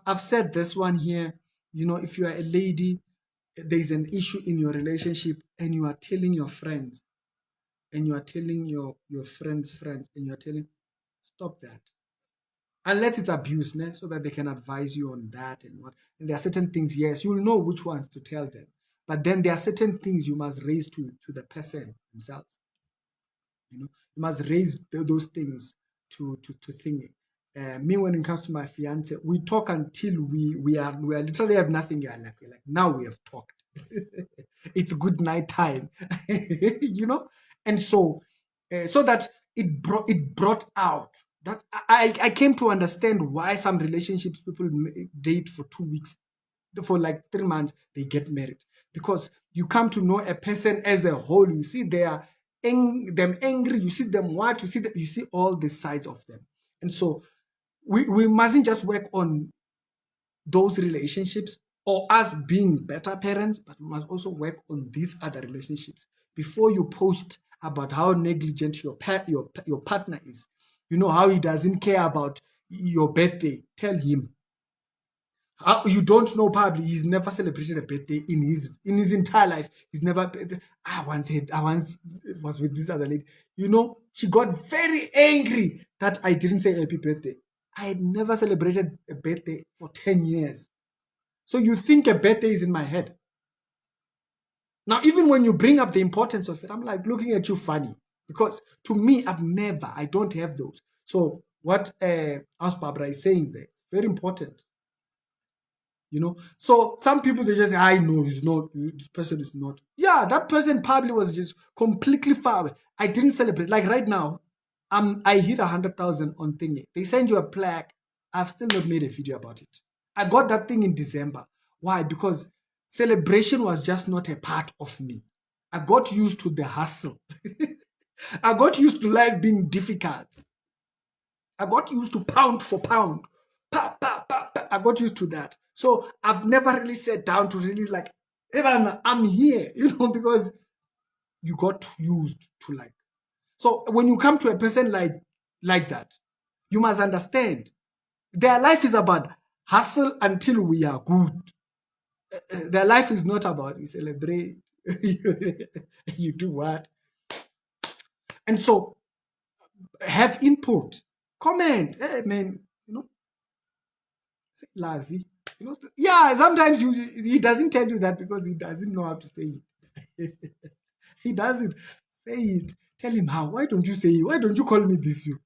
I've said this one here. If you are a lady, there's an issue in your relationship, and you are telling your friends, and you are telling your friends, and you are telling, stop that. Unless it's abuse, so that they can advise you on that and what. And there are certain things, yes, you'll know which ones to tell them. But then there are certain things you must raise to the person themselves. You must raise those things to thingy. Me, when it comes to my fiance, we talk until we are literally have nothing. We're like now we have talked. It's good night time, you know, and so that it brought out that I came to understand why some relationships people date for 2 weeks, for like 3 months, they get married, because you come to know a person as a whole. You see them angry, you see them what, you see all the sides of them, and so we mustn't just work on those relationships or us being better parents, but we must also work on these other relationships before you post about how negligent your partner is. You know how he doesn't care about your birthday. Tell him. You don't know, probably he's never celebrated a birthday in his entire life. He's never. I once was with this other lady. You know, she got very angry that I didn't say happy birthday. I had never celebrated a birthday for 10 years. So you think a birthday is in my head? Now, even when you bring up the importance of it, I'm like looking at you funny, because to me, I don't have those. So what House Barbara is saying there, very important. So some people, they just say, I know he's not, this person is not. Yeah, that person probably was just completely far away. I didn't celebrate. Like right now, I hit 100,000 on thingy. They send you a plaque. I've still not made a video about it. I got that thing in December. Why? Because celebration was just not a part of me. I got used to the hustle. I got used to life being difficult. I got used to pound for pound. Pa, pa, pa, pa. I got used to that. So I've never really sat down to really like, even I'm here, because you got used to like. So when you come to a person like that, you must understand their life is about hustle until we are good. Their life is not about you celebrate, you do what. And so have input, comment, hey man, say lovey. Yeah, sometimes he doesn't tell you that because he doesn't know how to say it. He doesn't say it. Tell him how. Why don't you say it? Why don't you call me this you?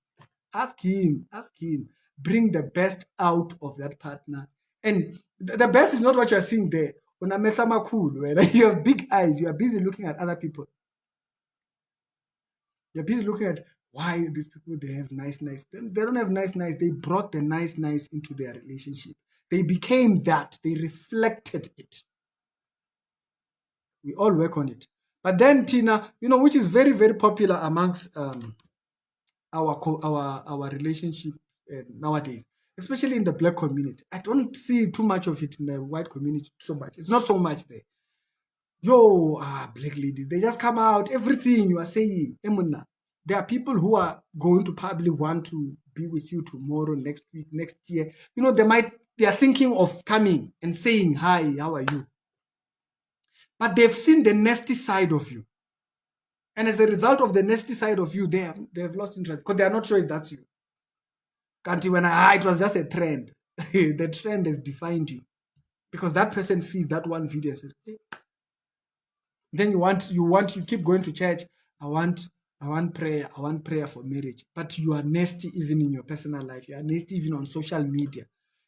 Ask him. Ask him. Bring the best out of that partner. And the best is not what you're seeing there. Unamesama cool, where you have big eyes. You are busy looking at other people. You're busy looking at why these people, they have nice. They don't have nice. They brought the nice into their relationship. They became that. They reflected it. We all work on it. But then Tina, which is very, very popular amongst our relationship nowadays, especially in the black community. I don't see too much of it in the white community so much. It's not so much there. Black ladies, they just come out, everything you are saying, Emuna. There are people who are going to probably want to be with you tomorrow, next week, next year. They are thinking of coming and saying, hi, how are you? But they've seen the nasty side of you. And as a result of the nasty side of you, they have lost interest because they are not sure if that's you. Kanti, it was just a trend. The trend has defined you. Because that person sees that one video and says, hey. Then you keep going to church. I want prayer. I want prayer for marriage. But you are nasty even in your personal life. You are nasty even on social media.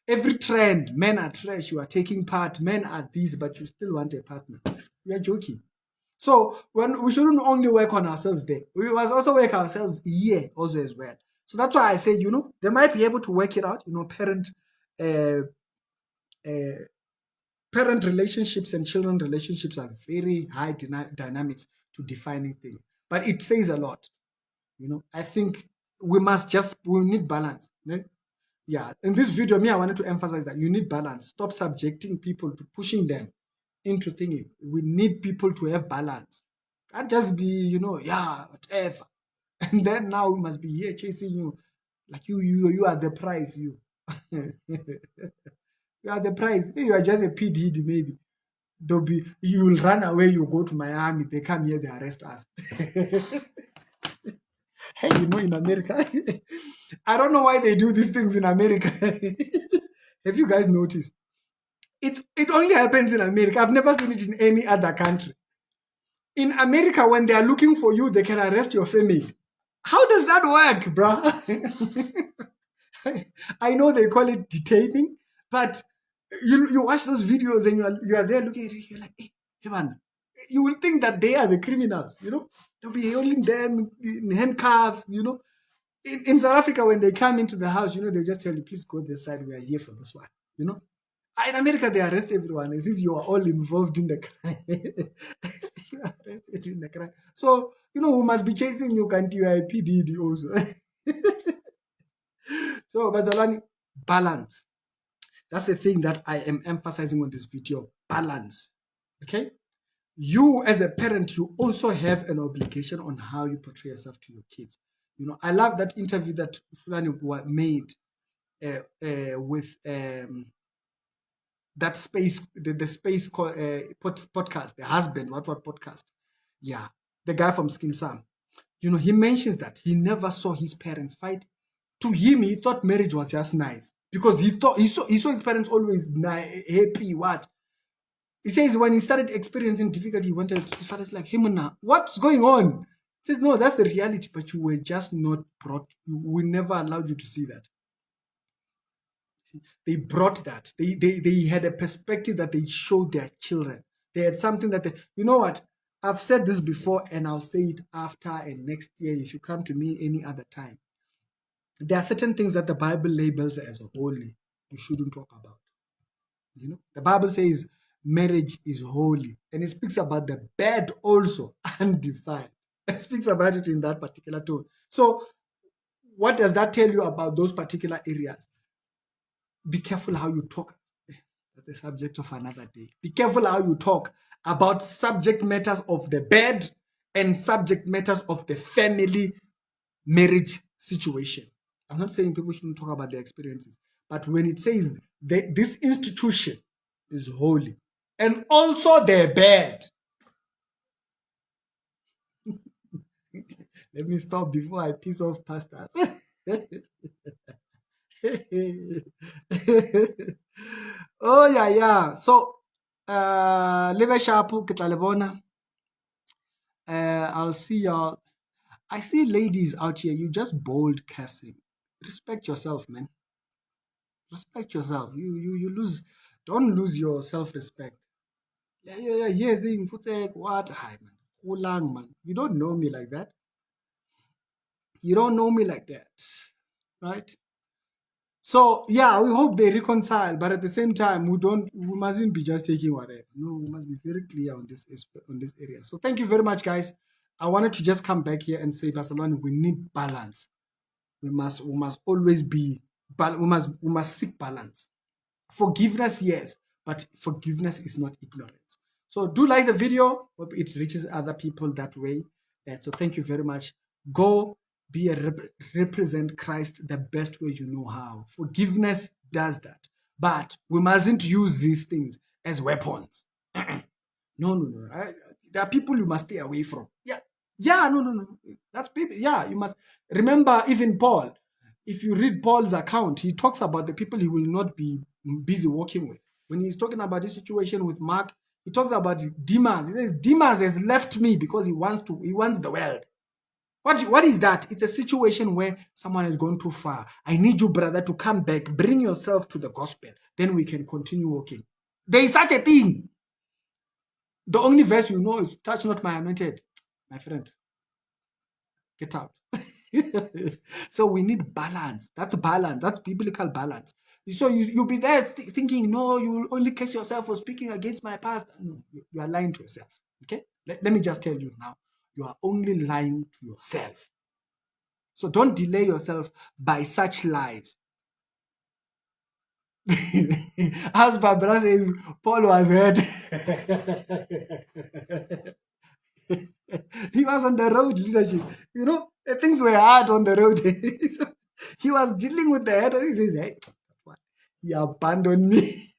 Every trend, men are trash. You are taking part. Men are this, but you still want a partner. You are joking. So when we shouldn't only work on ourselves there, we must also work ourselves here also as well. So that's why I say, they might be able to work it out. Parent relationships and children relationships are very high dynamics to defining things. But it says a lot. I think we need balance. Yeah. In this video, I wanted to emphasize that you need balance. Stop subjecting people to pushing them into thinking. We need people to have balance. Can't just be, whatever. And then now we must be here chasing you. Like you are the prize, you. You are the prize. You are just a PDD, maybe. You will run away, you go to Miami, they come here, they arrest us. Hey, in America, I don't know why they do these things in America. Have you guys noticed? It only happens in America. I've never seen it in any other country. In America, when they are looking for you, they can arrest your family. How does that work, bro? I know they call it detaining, but you watch those videos and you are there looking at it, you're like, hey man, you will think that they are the criminals, They'll be holding them in handcuffs, In South Africa, when they come into the house, they'll just tell you, please go this side, we are here for this one, In America, they arrest everyone as if you are all involved in the crime. You are arrested in the crime. So, we must be chasing you, can't you? IPD also. So, Bazalani, balance. That's the thing that I am emphasizing on this video. Balance. Okay? You, as a parent, you also have an obligation on how you portray yourself to your kids. I love that interview that Fulani made with that space, the space podcast, the husband, what podcast? Yeah, the guy from Skim Sam. He mentions that he never saw his parents fight. To him, he thought marriage was just nice because he saw his parents always happy. What he says, when he started experiencing difficulty, he went to his father's like, "Hey, man, what's going on?" He says, "No, that's the reality, but you were just not brought. We never allowed you to see that." They brought that. They had a perspective that they showed their children. They had something that you know what? I've said this before and I'll say it after and next year if you come to me any other time. There are certain things that the Bible labels as holy. You shouldn't talk about. The Bible says marriage is holy, and it speaks about the bed also undefiled. It speaks about it in that particular tone. So, what does that tell you about those particular areas? Be careful how you talk. That's the subject of another day. Be careful how you talk about subject matters of the bed and subject matters of the family marriage situation. I'm not saying people shouldn't talk about their experiences, but when it says this institution is holy and also their bed. Let me stop before I piss off pastors. Oh yeah. So lebe sharpu ke tla le bona. I'll see y'all. I see ladies out here, you just bold cursing. Respect yourself, man. Respect yourself. You lose, don't lose your self-respect. Yeah. Yes, what? Hi, man. Hulang, man. You don't know me like that. You don't know me like that. Right? So yeah, we hope they reconcile, but at the same time, we mustn't be just taking whatever. No, we must be very clear on this area. So thank you very much, guys. I wanted to just come back here and say, Barcelona, we need balance. We must always be, we must seek balance. Forgiveness, yes, but forgiveness is not ignorance. So do like the video. Hope it reaches other people that way. So thank you very much. Go be a represent Christ the best way you know how. Forgiveness does that, but we mustn't use these things as weapons. No. There are people you must stay away from. Yeah. No. That's people. Yeah, you must remember. Even Paul, if you read Paul's account, he talks about the people he will not be busy working with. When he's talking about this situation with Mark, he talks about Demas. He says Demas has left me because he wants the world. What is that? It's a situation where someone has gone too far. I need you, brother, to come back. Bring yourself to the gospel. Then we can continue working. There is such a thing. The only verse you know is touch not my anointed. My friend, get out. So we need balance. That's balance. That's biblical balance. So you'll be there thinking, no, you will only curse yourself for speaking against my past. No, you are lying to yourself. Okay? Let me just tell you now. You are only lying to yourself. So don't delay yourself by such lies. As Barbara says, Paul was hurt. He was on the road leadership. Things were hard on the road. So he was dealing with the head. He says, hey, he abandoned me.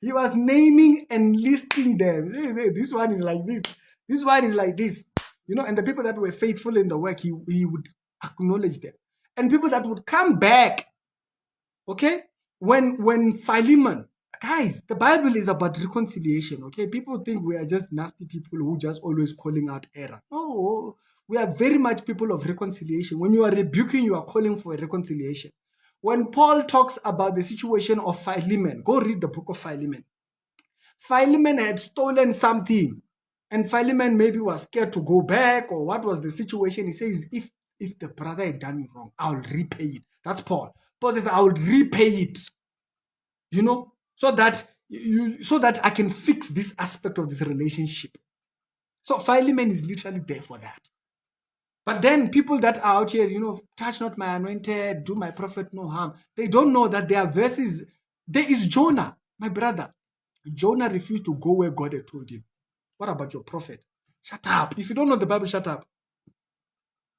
He was naming and listing them. This one is like this. This one is like this. And the people that were faithful in the work, he would acknowledge them. And people that would come back. Okay? When Philemon, guys, the Bible is about reconciliation, okay? People think we are just nasty people who just always calling out error. No, We are very much people of reconciliation. When you are rebuking, you are calling for a reconciliation. When Paul talks about the situation of Philemon, go read the book of Philemon. Philemon had stolen something, and Philemon maybe was scared to go back, or what was the situation? He says, if the brother had done you wrong, I'll repay it. That's Paul. Paul says, I will repay it. So that I can fix this aspect of this relationship. So Philemon is literally there for that. But then people that are out here, touch not my anointed, do my prophet no harm. They don't know that there are verses. There is Jonah, my brother. Jonah refused to go where God had told him. What about your prophet? Shut up. If you don't know the Bible, shut up.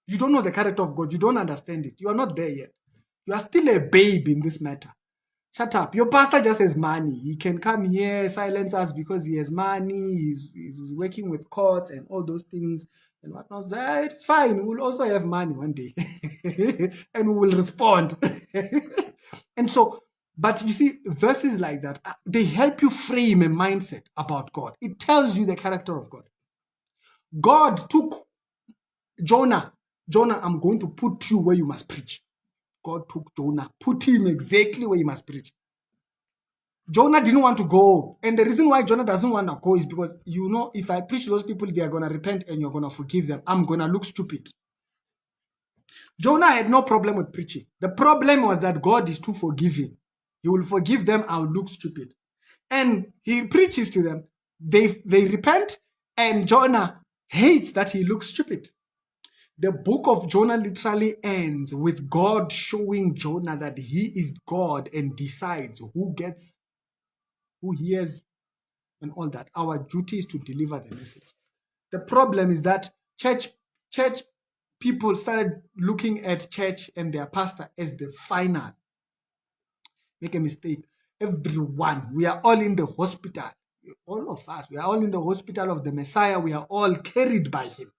You don't know the character of God. You don't understand it. You are not there yet. You are still a babe in this matter. Shut up. Your pastor just has money. He can come here, silence us because he has money. He's working with courts and all those things and whatnot. It's fine. We'll also have money one day. And we will respond. And so, but you see, verses like that, they help you frame a mindset about God. It tells you the character of God. God took Jonah. Jonah, I'm going to put you where you must preach. God took Jonah, put him exactly where he must preach. Jonah didn't want to go. And the reason why Jonah doesn't want to go is because, if I preach to those people, they are going to repent and you're going to forgive them. I'm going to look stupid. Jonah had no problem with preaching. The problem was that God is too forgiving. He will forgive them. I'll look stupid. And he preaches to them. They repent, and Jonah hates that he looks stupid. The book of Jonah literally ends with God showing Jonah that he is God and decides who hears, and all that. Our duty is to deliver the message. The problem is that church people started looking at church and their pastor as the final. Make a mistake. Everyone, we are all in the hospital. All of us, we are all in the hospital of the Messiah. We are all carried by him.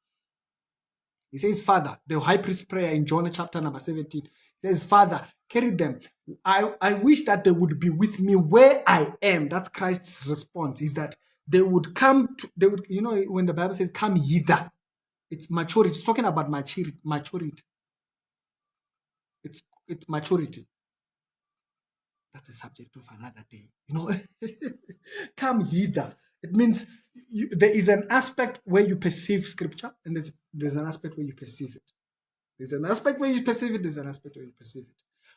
He says, Father, the high priest prayer in John chapter number 17. He says, Father, carry them. I wish that they would be with me where I am. That's Christ's response, is that they would come to, when the Bible says, come hither, it's maturity. It's talking about maturity. It's maturity. That's a subject of another day. Come hither. It means there is an aspect where you perceive scripture, and there's an aspect where you perceive it. There's an aspect where you perceive it, there's an aspect where you perceive it.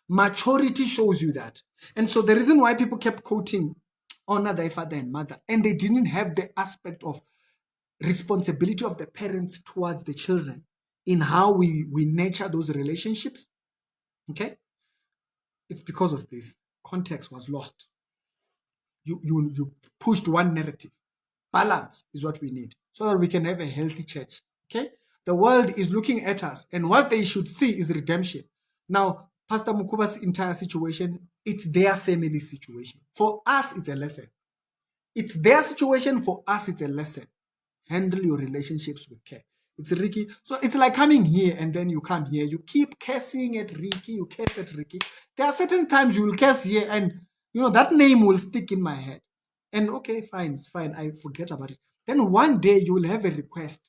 Maturity shows you that. And so the reason why people kept quoting, honor thy father and mother, and they didn't have the aspect of responsibility of the parents towards the children in how we nurture those relationships, okay? It's because of this. Context was lost. You pushed one narrative. Balance is what we need so that we can have a healthy church, okay? The world is looking at us, and what they should see is redemption. Now, Pastor Mukhuba's entire situation, it's their family situation. For us, it's a lesson. It's their situation. For us, it's a lesson. Handle your relationships with care. It's Ricky. So it's like coming here and then you come here. You keep cursing at Ricky. You curse at Ricky. There are certain times you will curse here and, that name will stick in my head. And okay, fine, it's fine. I forget about it. Then one day you will have a request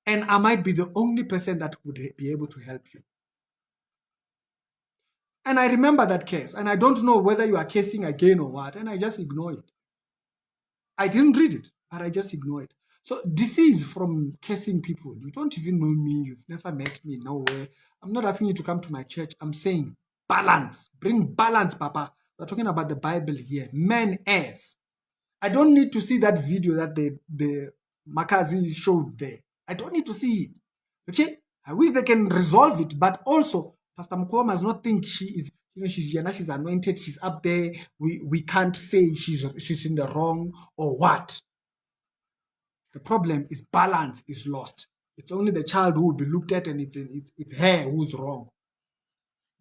and I might be the only person that would be able to help you. And I remember that case, and I don't know whether you are cursing again or what, and I just ignore it. I didn't read it, but I just ignore it. So disease from cursing people. You don't even know me. You've never met me nowhere. I'm not asking you to come to my church. I'm saying balance. Bring balance, Papa. We're talking about the Bible here. Men as. I don't need to see that video that the Makazi showed there. I don't need to see it. Okay? I wish they can resolve it, but also Pastor Mukhuba must not think she is, she's anointed, she's up there. We can't say she's in the wrong or what. The problem is balance is lost. It's only the child who will be looked at, and it's her who's wrong.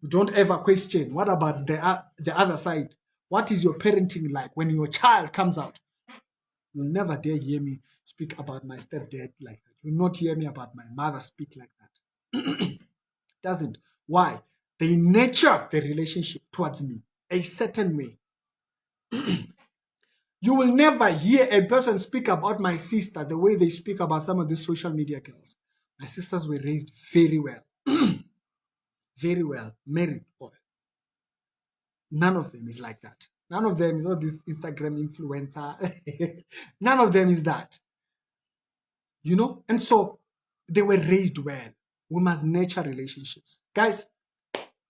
You don't ever question. What about the other side? What is your parenting like when your child comes out? You'll never dare hear me speak about my stepdad like that. You'll not hear me about my mother speak like that. Doesn't. Why? They nurture the relationship towards me a certain way. You will never hear a person speak about my sister the way they speak about some of these social media girls. My sisters were raised very well. Very well. Married all. None of them is like that. None of them is all this Instagram influencer. None of them is that. And so they were raised well. We must nurture relationships. Guys,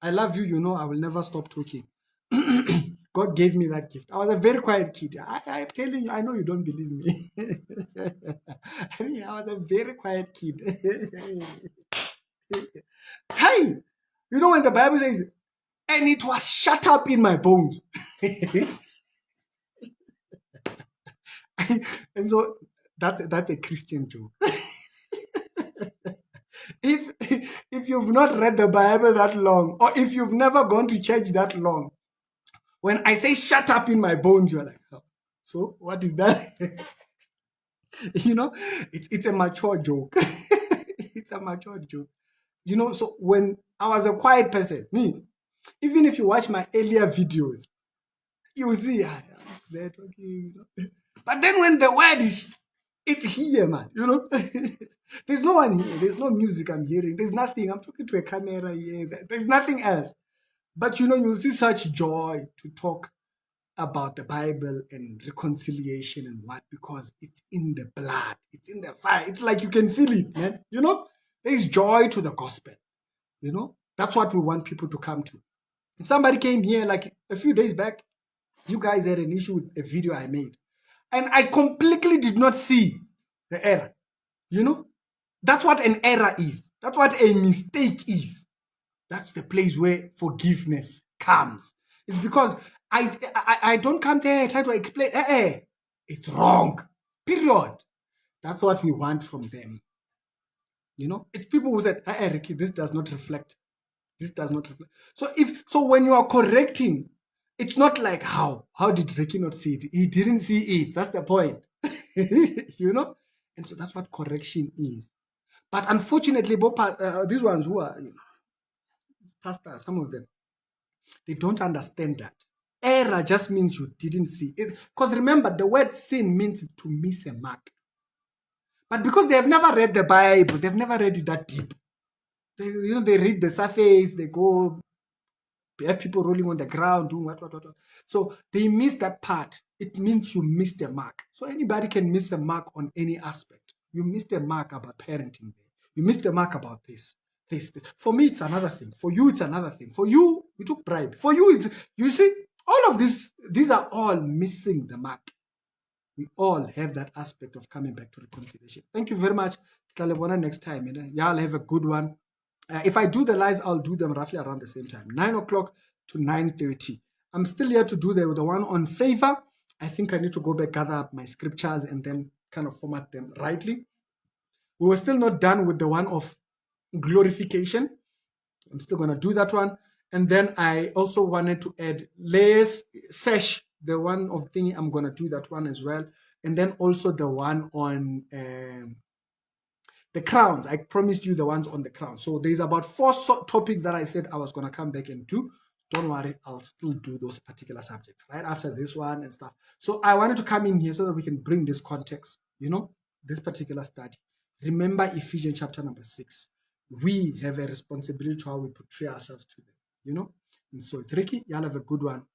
I love you. I will never stop talking. God gave me that gift. I was a very quiet kid. I'm telling you, I know you don't believe me. I was a very quiet kid. Hey, when the Bible says, and it was shut up in my bones. And so that's a Christian joke. If you've not read the Bible that long, or if you've never gone to church that long, when I say shut up in my bones, you're like, oh, so what is that? It's a mature joke. It's a mature joke. So when I was a quiet person, even if you watch my earlier videos, you will see they're talking. But then when the word it's here, man. There's no one here. There's no music I'm hearing. There's nothing. I'm talking to a camera here. There's nothing else. But you'll see such joy to talk about the Bible and reconciliation and what, because it's in the blood, it's in the fire. It's like you can feel it, man. There's joy to the gospel. That's what we want people to come to. If somebody came here like a few days back, you guys had an issue with a video I made, and I completely did not see the error. That's what an error is. That's what a mistake is. That's the place where forgiveness comes. It's because I don't come there and try to explain. It's wrong. Period. That's what we want from them. It's people who said, Ricky, this does not reflect. This does not reflect. So when you are correcting, it's not like how did Ricky not see it? He didn't see it. That's the point. And so that's what correction is. But unfortunately, these ones who are pastors, some of them, they don't understand that. Error just means you didn't see it. Because remember, the word sin means to miss a mark. But because they have never read the Bible, they've never read it that deep. They read the surface, they go, they have people rolling on the ground, doing what. So they miss that part. It means you missed the mark. So anybody can miss a mark on any aspect. You missed a mark about parenting. You missed a mark about this. For me, it's another thing. For you, it's another thing. For you, you took bribe. For you, you see, all of these are all missing the mark. We all have that aspect of coming back to reconciliation. Thank you very much. Next time. Y'all have a good one. If I do the lives, I'll do them roughly around the same time, 9 o'clock to 9:30. I'm still here to do the one on favor. I think I need to go back, gather up my scriptures, and then kind of format them rightly. We were still not done with the one of glorification. I'm still going to do that one. And then I also wanted to add layers, sesh, the one of thingy. I'm going to do that one as well. And then also the one on the crowns. I promised you the ones on the crown. So there's about 4 topics that I said I was going to come back and do. Don't worry, I'll still do those particular subjects right after this one and stuff. So I wanted to come in here so that we can bring this context, this particular study. Remember Ephesians chapter number 6. We have a responsibility to how we portray ourselves to them, And so it's Ricky. Y'all have a good one.